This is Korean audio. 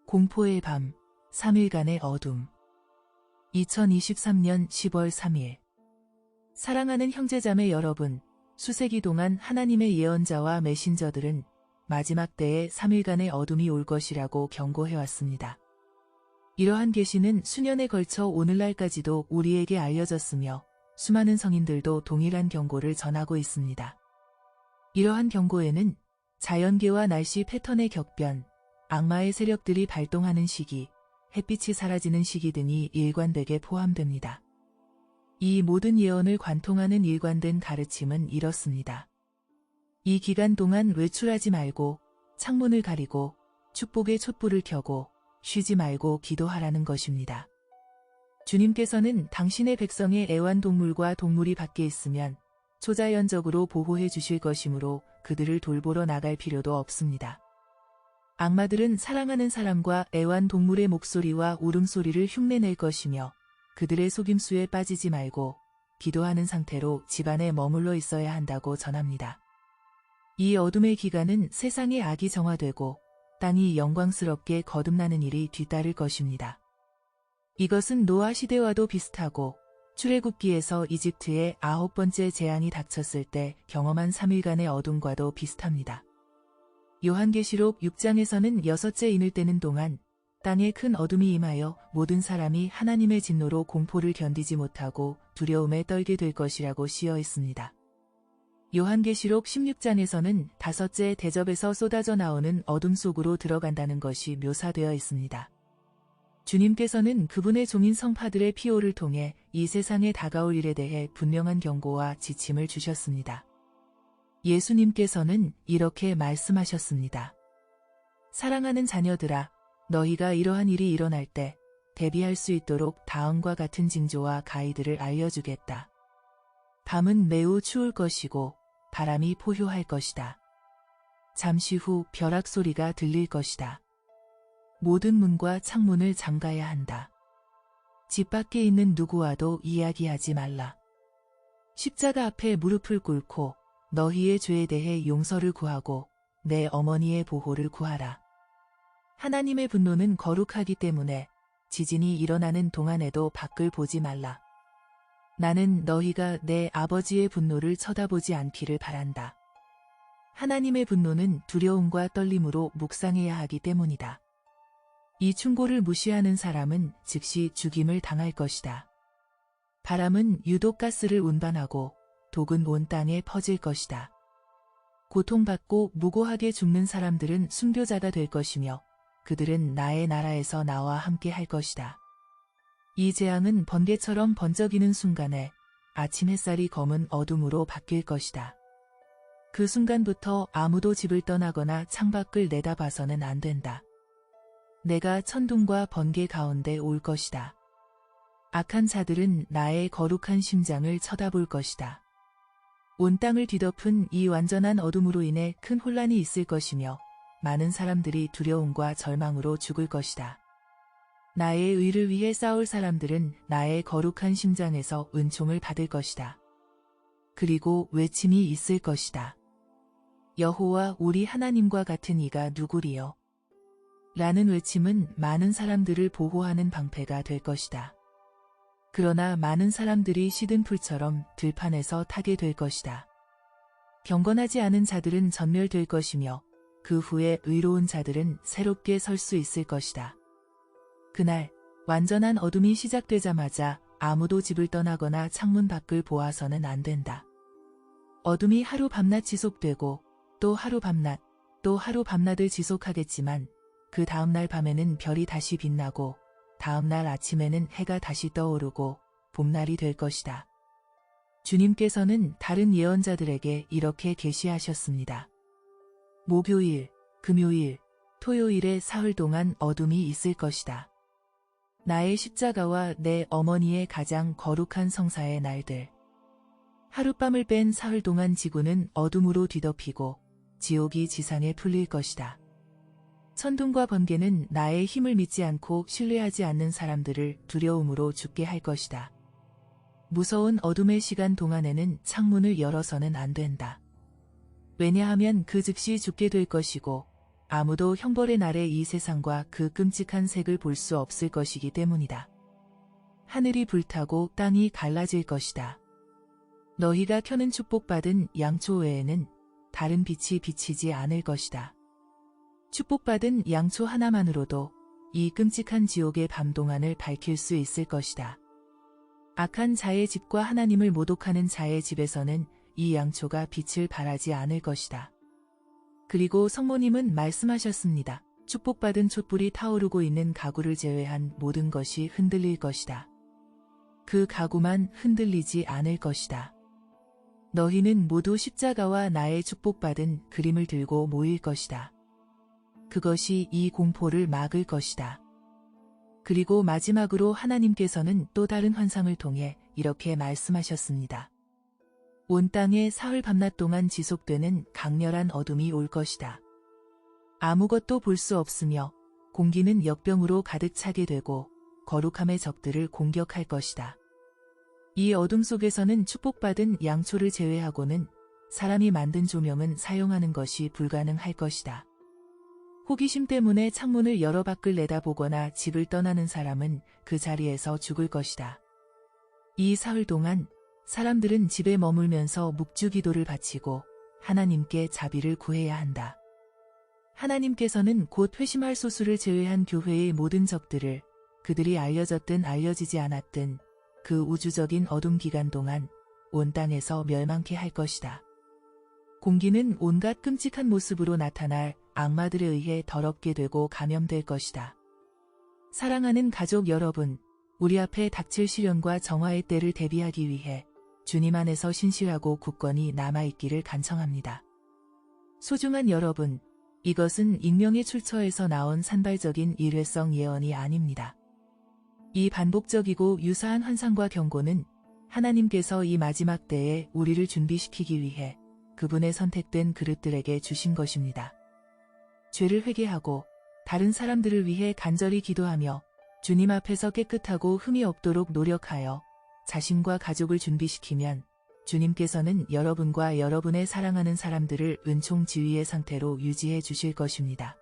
공포의 밤, 3일간의 어둠. 2023년 10월 3일. 사랑하는 형제자매 여러분, 수세기 동안 하나님의 예언자와 메신저들은 마지막 때에 3일간의 어둠이 올 것이라고 경고해왔습니다. 이러한 계시는 수년에 걸쳐 오늘날까지도 우리에게 알려졌으며 수많은 성인들도 동일한 경고를 전하고 있습니다. 이러한 경고에는 자연계와 날씨 패턴의 격변, 악마의 세력들이 발동하는 시기, 햇빛이 사라지는 시기 등이 일관되게 포함됩니다. 이 모든 예언을 관통하는 일관된 가르침은 이렇습니다. 이 기간 동안 외출하지 말고 창문을 가리고 축복의 촛불을 켜고 쉬지 말고 기도하라는 것입니다. 주님께서는 당신의 백성의 애완동물과 동물이 밖에 있으면 초자연적으로 보호해 주실 것이므로 그들을 돌보러 나갈 필요도 없습니다. 악마들은 사랑하는 사람과 애완동물의 목소리와 울음소리를 흉내낼 것이며 그들의 속임수에 빠지지 말고 기도하는 상태로 집안에 머물러 있어야 한다고 전합니다. 이 어둠의 기간은 세상의 악이 정화되고 땅이 영광스럽게 거듭나는 일이 뒤따를 것입니다. 이것은 노아 시대와도 비슷하고 출애굽기에서 이집트의 9번째 재앙이 닥쳤을 때 경험한 3일간의 어둠과도 비슷합니다. 요한계시록 6장에서는 6째 인을 떼는 동안 땅에 큰 어둠이 임하여 모든 사람이 하나님의 진노로 공포를 견디지 못하고 두려움에 떨게 될 것이라고 씌어 있습니다. 요한계시록 16장에서는 5째 대접에서 쏟아져 나오는 어둠 속으로 들어간다는 것이 묘사되어 있습니다. 주님께서는 그분의 종인 성파들의 피오를 통해 이 세상에 다가올 일에 대해 분명한 경고와 지침을 주셨습니다. 예수님께서는 이렇게 말씀하셨습니다. 사랑하는 자녀들아, 너희가 이러한 일이 일어날 때 대비할 수 있도록 다음과 같은 징조와 가이드를 알려주겠다. 밤은 매우 추울 것이고 바람이 포효할 것이다. 잠시 후 벼락 소리가 들릴 것이다. 모든 문과 창문을 잠가야 한다. 집 밖에 있는 누구와도 이야기하지 말라. 십자가 앞에 무릎을 꿇고 너희의 죄에 대해 용서를 구하고 내 어머니의 보호를 구하라. 하나님의 분노는 거룩하기 때문에 지진이 일어나는 동안에도 밖을 보지 말라. 나는 너희가 내 아버지의 분노를 쳐다보지 않기를 바란다. 하나님의 분노는 두려움과 떨림으로 묵상해야 하기 때문이다. 이 충고를 무시하는 사람은 즉시 죽임을 당할 것이다. 바람은 유독가스를 운반하고 독은 온 땅에 퍼질 것이다. 고통받고 무고하게 죽는 사람들은 순교자가 될 것이며 그들은 나의 나라에서 나와 함께 할 것이다. 이 재앙은 번개처럼 번쩍이는 순간에 아침 햇살이 검은 어둠으로 바뀔 것이다. 그 순간부터 아무도 집을 떠나거나 창밖을 내다봐서는 안 된다. 내가 천둥과 번개 가운데 올 것이다. 악한 자들은 나의 거룩한 심장을 쳐다볼 것이다. 온 땅을 뒤덮은 이 완전한 어둠으로 인해 큰 혼란이 있을 것이며 많은 사람들이 두려움과 절망으로 죽을 것이다. 나의 의를 위해 싸울 사람들은 나의 거룩한 심장에서 은총을 받을 것이다. 그리고 외침이 있을 것이다. 여호와 우리 하나님과 같은 이가 누구리요? 라는 외침은 많은 사람들을 보호하는 방패가 될 것이다. 그러나 많은 사람들이 시든 풀처럼 들판에서 타게 될 것이다. 경건하지 않은 자들은 전멸될 것이며 그 후에 의로운 자들은 새롭게 설 수 있을 것이다. 그날 완전한 어둠이 시작되자마자 아무도 집을 떠나거나 창문 밖을 보아서는 안 된다. 어둠이 하루 밤낮 지속되고 또 하루 밤낮 또 하루 밤낮을 지속하겠지만 그 다음날 밤에는 별이 다시 빛나고 다음날 아침에는 해가 다시 떠오르고 봄날이 될 것이다. 주님께서는 다른 예언자들에게 이렇게 계시하셨습니다. 목요일, 금요일, 토요일에 사흘 동안 어둠이 있을 것이다. 나의 십자가와 내 어머니의 가장 거룩한 성사의 날들. 하룻밤을 뺀 사흘 동안 지구는 어둠으로 뒤덮이고 지옥이 지상에 풀릴 것이다. 천둥과 번개는 나의 힘을 믿지 않고 신뢰하지 않는 사람들을 두려움으로 죽게 할 것이다. 무서운 어둠의 시간 동안에는 창문을 열어서는 안 된다. 왜냐하면 그 즉시 죽게 될 것이고 아무도 형벌의 날에 이 세상과 그 끔찍한 색을 볼 수 없을 것이기 때문이다. 하늘이 불타고 땅이 갈라질 것이다. 너희가 켜는 축복받은 양초 외에는 다른 빛이 비치지 않을 것이다. 축복받은 양초 하나만으로도 이 끔찍한 지옥의 밤 동안을 밝힐 수 있을 것이다. 악한 자의 집과 하나님을 모독하는 자의 집에서는 이 양초가 빛을 발하지 않을 것이다. 그리고 성모님은 말씀하셨습니다. 축복받은 촛불이 타오르고 있는 가구를 제외한 모든 것이 흔들릴 것이다. 그 가구만 흔들리지 않을 것이다. 너희는 모두 십자가와 나의 축복받은 그림을 들고 모일 것이다. 그것이 이 공포를 막을 것이다. 그리고 마지막으로 하나님께서는 또 다른 환상을 통해 이렇게 말씀하셨습니다. 온 땅에 사흘 밤낮 동안 지속되는 강렬한 어둠이 올 것이다. 아무것도 볼 수 없으며 공기는 역병으로 가득 차게 되고 거룩함의 적들을 공격할 것이다. 이 어둠 속에서는 축복받은 양초를 제외하고는 사람이 만든 조명은 사용하는 것이 불가능할 것이다. 호기심 때문에 창문을 열어 밖을 내다보거나 집을 떠나는 사람은 그 자리에서 죽을 것이다. 이 사흘 동안 사람들은 집에 머물면서 묵주기도를 바치고 하나님께 자비를 구해야 한다. 하나님께서는 곧 회심할 소수를 제외한 교회의 모든 적들을 그들이 알려졌든 알려지지 않았든 그 우주적인 어둠 기간 동안 온 땅에서 멸망케 할 것이다. 공기는 온갖 끔찍한 모습으로 나타날 악마들에 의해 더럽게 되고 감염될 것이다. 사랑하는 가족 여러분, 우리 앞에 닥칠 시련과 정화의 때를 대비하기 위해 주님 안에서 신실하고 굳건히 남아있기를 간청합니다. 소중한 여러분, 이것은 익명의 출처에서 나온 산발적인 일회성 예언이 아닙니다. 이 반복적이고 유사한 환상과 경고는 하나님께서 이 마지막 때에 우리를 준비시키기 위해 그분의 선택된 그릇들에게 주신 것입니다. 죄를 회개하고 다른 사람들을 위해 간절히 기도하며 주님 앞에서 깨끗하고 흠이 없도록 노력하여 자신과 가족을 준비시키면 주님께서는 여러분과 여러분의 사랑하는 사람들을 은총 지위의 상태로 유지해 주실 것입니다.